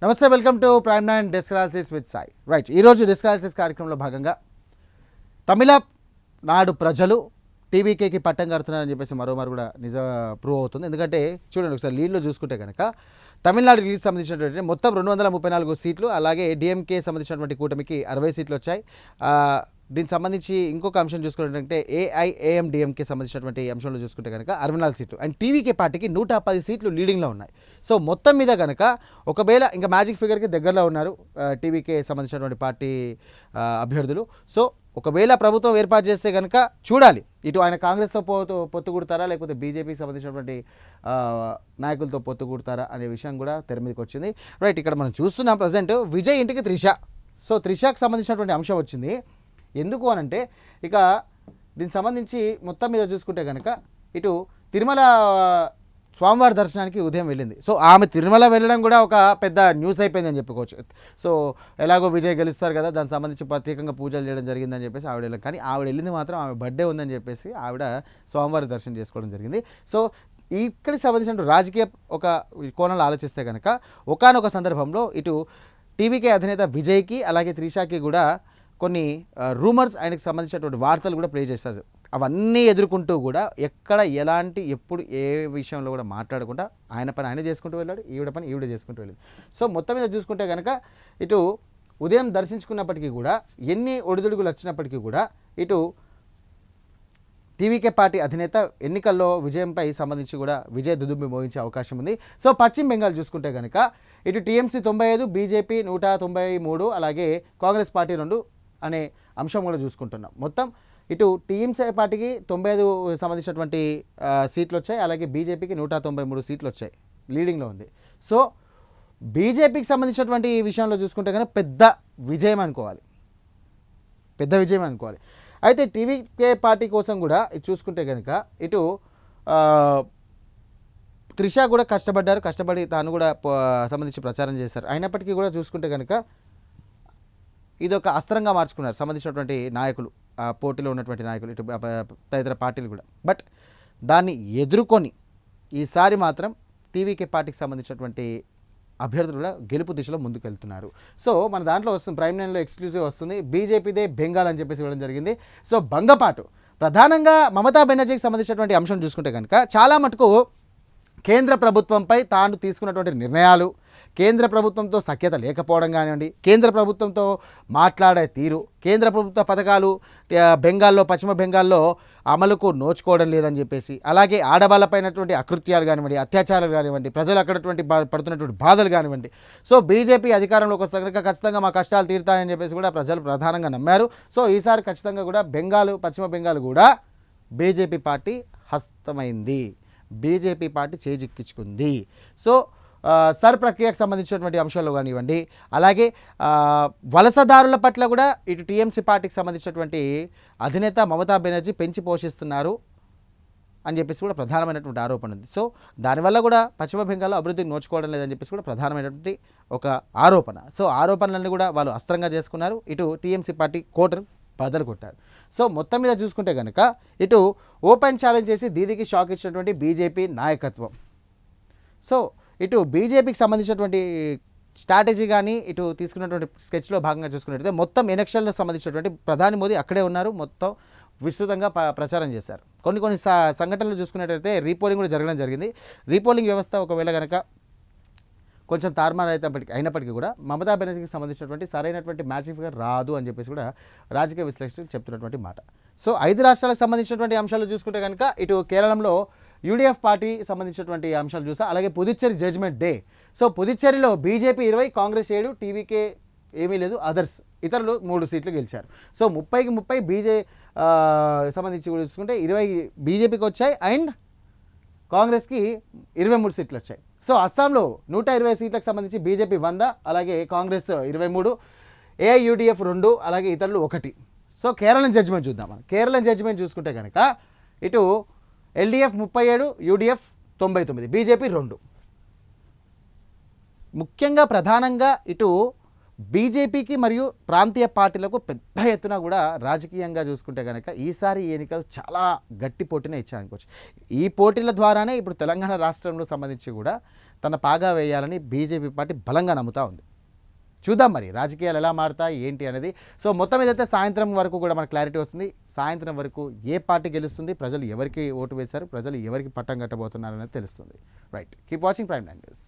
నమస్తే, welcome to prime 9 desk analysis with Sai. Right, ఈరోజు desk analysis కార్యక్రమంలో భాగంగా తమిళనాడు ప్రజలు టీవీకేకి పట్టం కడుతున్నారని చెప్పేసి మరోమారు కూడా ప్రూవ్ అవుతుంది. ఎందుకంటే చూడండి, ఒకసారి లీడ్లో చూసుకుంటే కనుక తమిళనాడు లీడ్కి సంబంధించినటువంటి మొత్తం 234 సీట్లు, అలాగే డిఎంకే సంబంధించినటువంటి కూటమికి 60 సీట్లు వచ్చాయి. దీనికి సంబంధించి ఇంకొక అంశం చూసుకుంటే ఏఐఏఎండిఎంకే సంబంధించినటువంటి అంశంలో చూసుకుంటే కనుక 64 సీట్లు అండ్ టీవీకే పార్టీకి 110 సీట్లు లీడింగ్లో ఉన్నాయి. సో మొత్తం మీద కనుక ఒకవేళ ఇంకా మ్యాజిక్ ఫిగర్కి దగ్గరలో ఉన్నారు టీవీకే సంబంధించినటువంటి పార్టీ అభ్యర్థులు. సో ఒకవేళ ప్రభుత్వం ఏర్పాటు చేస్తే కనుక చూడాలి, ఇటు ఆయన కాంగ్రెస్తో పొత్తు కూడతారా లేకపోతే బీజేపీకి సంబంధించినటువంటి నాయకులతో పొత్తు కూడతారా అనే విషయం కూడా తెర మీదకి వచ్చింది. రైట్, ఇక్కడ మనం చూస్తున్నాం ప్రజెంట్ విజయ్ ఇంటికి త్రిష. సో త్రిషకు సంబంధించినటువంటి అంశం వచ్చింది. ఎందుకు అనంటే ఇక దీనికి సంబంధించి మొత్తం మీద చూసుకుంటే కనుక ఇటు తిరుమల స్వామివారి దర్శనానికి ఉదయం వెళ్ళింది. సో ఆమె తిరుమల వెళ్ళడం కూడా ఒక పెద్ద న్యూస్ అయిపోయిందని చెప్పుకోవచ్చు. సో ఎలాగో విజయ్ గెలుస్తారు కదా, దానికి సంబంధించి ప్రత్యేకంగా పూజలు చేయడం జరిగిందని చెప్పేసి ఆవిడ వెళ్ళాం. కానీ ఆవిడ వెళ్ళింది మాత్రం ఆమె బర్త్డే ఉందని చెప్పేసి ఆవిడ స్వామివారి దర్శనం చేసుకోవడం జరిగింది. సో ఇక్కడికి సంబంధించిన రాజకీయ ఒక కోణంలో ఆలోచిస్తే కనుక ఒకానొక సందర్భంలో ఇటు టీవీకే అధినేత విజయ్కి అలాగే త్రిషాకి కూడా కొన్ని రూమర్స్, ఆయనకు సంబంధించినటువంటి వార్తలు కూడా ప్లే చేస్తారు. అవన్నీ ఎదుర్కొంటూ కూడా ఎక్కడ ఎలాంటి ఎప్పుడు ఏ విషయంలో కూడా మాట్లాడకుండా ఆయన పని ఆయన చేసుకుంటూ వెళ్ళాడు, ఈవిడ పని ఈవిడ చేసుకుంటూ వెళ్ళింది. సో మొత్తం మీద చూసుకుంటే కనుక ఇటు ఉదయం దర్శించుకున్నప్పటికీ కూడా ఎన్ని ఒడిదుడుగులు వచ్చినప్పటికీ కూడా ఇటు టీవీకే పార్టీ అధినేత ఎన్నికల్లో విజయంపై సంబంధించి కూడా విజయ దుదుంబి మోగించే అవకాశం ఉంది. సో పశ్చిమ బెంగాల్ చూసుకుంటే కనుక ఇటు టీఎంసీ 95, బీజేపీ 193, అలాగే కాంగ్రెస్ పార్టీ 2 అనే అంశం కూడా చూసుకుంటున్నాం. మొత్తం ఇటు టీఎంసీ పార్టీకి 95 సంబంధించినటువంటి సీట్లు వచ్చాయి, అలాగే బీజేపీకి 193 సీట్లు వచ్చాయి, లీడింగ్లో ఉంది. సో బీజేపీకి సంబంధించినటువంటి ఈ విషయంలో చూసుకుంటే కనుక పెద్ద విజయం అనుకోవాలి. అయితే టీవీకే పార్టీ కోసం కూడా ఇది చూసుకుంటే కనుక ఇటు త్రిష కూడా కష్టపడి తాను కూడా సంబంధించి ప్రచారం చేశారు. అయినప్పటికీ కూడా చూసుకుంటే కనుక ఇది ఒక అస్త్రంగా మార్చుకున్నారు సంబంధించినటువంటి నాయకులు, పోటీలో ఉన్నటువంటి నాయకులు, ఇటు తదితర పార్టీలు కూడా. బట్ దాన్ని ఎదుర్కొని ఈసారి మాత్రం టీవీకే పార్టీకి సంబంధించినటువంటి అభ్యర్థులు కూడా గెలుపు దిశలో ముందుకెళ్తున్నారు. సో మన దాంట్లో వస్తుంది, ప్రైమ్ 9లో ఎక్స్క్లూజివ్ వస్తుంది, బీజేపీదే బెంగాల్ అని చెప్పేసి ఇవ్వడం జరిగింది. సో భంగపాటు ప్రధానంగా మమతా బెనర్జీకి సంబంధించినటువంటి అంశం చూసుకుంటే కనుక చాలా మటుకు కేంద్ర ప్రభుత్వంపై తాను తీసుకున్నటువంటి నిర్ణయాలు, కేంద్ర ప్రభుత్వంతో సఖ్యత లేకపోవడం కానివ్వండి, కేంద్ర ప్రభుత్వంతో మాట్లాడే తీరు, కేంద్ర ప్రభుత్వ పథకాలు పశ్చిమ బెంగాల్లో అమలుకు నోచుకోవడం లేదని చెప్పేసి, అలాగే ఆడవాళ్ళపైనటువంటి అకృత్యాలు కానివ్వండి, అత్యాచారాలు కానివ్వండి, ప్రజలు అక్కడటువంటి పడుతున్నటువంటి బాధలు కానివ్వండి. సో బీజేపీ అధికారంలోకి వస్తే కనుక ఖచ్చితంగా మా కష్టాలు తీరుతాయని చెప్పేసి కూడా ప్రజలు ప్రధానంగా నమ్మారు. సో ఈసారి ఖచ్చితంగా కూడా పశ్చిమ బెంగాల్ కూడా బీజేపీ పార్టీ హస్తమైంది, బీజేపీ పార్టీ చేజిక్కించుకుంది. సో సర్ ప్రక్రియకు సంబంధించినటువంటి అంశాలు కానివ్వండి, అలాగే వలసదారుల పట్ల కూడా ఇటు టీఎంసీ పార్టీకి సంబంధించినటువంటి అధినేత మమతా బెనర్జీ పెంచి పోషిస్తున్నారు అని చెప్పేసి కూడా ప్రధానమైనటువంటి ఆరోపణ ఉంది. సో దానివల్ల కూడా పశ్చిమ బెంగాల్లో అభివృద్ధికి నోచుకోవడం లేదని చెప్పేసి కూడా ప్రధానమైనటువంటి ఒక ఆరోపణ. సో ఆరోపణలన్నీ కూడా వాళ్ళు అస్త్రంగా చేసుకున్నారు, ఇటు టీఎంసీ పార్టీ కోటను బదలు కొట్టారు. సో మొత్తం మీద చూసుకుంటే కనుక ఇటు ఓపెన్ ఛాలెంజ్ చేసి దీనికి షాక్ ఇచ్చినటువంటి బీజేపీ నాయకత్వం. సో ఇటు బీజేపీకి సంబంధించినటువంటి స్ట్రాటజీ కానీ ఇటు తీసుకున్నటువంటి స్కెచ్లో భాగంగా చూసుకున్నట్టయితే మొత్తం ఎలక్షన్లకు సంబంధించినటువంటి ప్రధాని మోదీ అక్కడే ఉన్నారు, మొత్తం విస్తృతంగా ప్రచారం చేశారు. కొన్ని సంఘటనలు చూసుకున్నట్టయితే రీపోలింగ్ కూడా జరగడం జరిగింది. రీపోలింగ్ వ్యవస్థ ఒకవేళ కనుక కొంచెం తారుమారు అయినప్పటికీ కూడా మమతా బెనర్జీకి సంబంధించినటువంటి సరైనటువంటి మ్యాచింగ్ ఫిగర్ రాదు అని చెప్పేసి కూడా రాజకీయ విశ్లేషకులు చెప్తున్నటువంటి మాట. సో 5 రాష్ట్రాలకు సంబంధించినటువంటి అంశాలు చూసుకుంటే కనుక ఇటు కేరళంలో యూడీఎఫ్ పార్టీ సంబంధించినటువంటి అంశాలు చూసా, అలాగే పుదుచ్చేరి జడ్జ్మెంట్ డే. సో పుదుచ్చేరిలో బీజేపీ 20, కాంగ్రెస్ 7, టీవీకే ఏమీ లేదు, అదర్స్ ఇతరులు 3 సీట్లు గెలిచారు. సో 30కి 30 సంబంధించి కూడా చూసుకుంటే 20 బీజేపీకి వచ్చాయి అండ్ కాంగ్రెస్కి 23 సీట్లు వచ్చాయి. సో అస్సాంలో 120 సీట్లకు సంబంధించి బీజేపీ 100, అలాగే కాంగ్రెస్ 23, ఏఐయూడీఎఫ్ 2, అలాగే ఇతరులు 1. సో కేరళం జడ్జిమెంట్ చూద్దాం. మనం కేరళం జడ్జిమెంట్ చూసుకుంటే కనుక ఇటు ఎల్డీఎఫ్ 37, యూడీఎఫ్ 99, బీజేపీ 2. ముఖ్యంగా ప్రధానంగా ఇటు బీజేపీకి మరియు ప్రాంతీయ పార్టీలకు పెద్ద ఎత్తున కూడా రాజకీయంగా చూసుకుంటే కనుక ఈసారి ఎన్నికలు చాలా గట్టి పోటీనే ఇచ్చాయనుకోవచ్చు. ఈ పోటీల ద్వారానే ఇప్పుడు తెలంగాణ రాష్ట్రంలో సంబంధించి కూడా తన పాగా వేయాలని బీజేపీ పార్టీ బలంగా నమ్ముతూ ఉంది. చూద్దాం మరి రాజకీయాలు ఎలా మారుతాయి ఏంటి అనేది. సో మొత్తం ఏదైతే సాయంత్రం వరకు కూడా మనకు క్లారిటీ వస్తుంది. సాయంత్రం వరకు ఏ పార్టీ గెలుస్తుంది, ప్రజలు ఎవరికి ఓటు వేశారు, ప్రజలు ఎవరికి పట్టం కట్టబోతున్నారు అనేది తెలుస్తుంది. Right, keep watching Prime Nine news.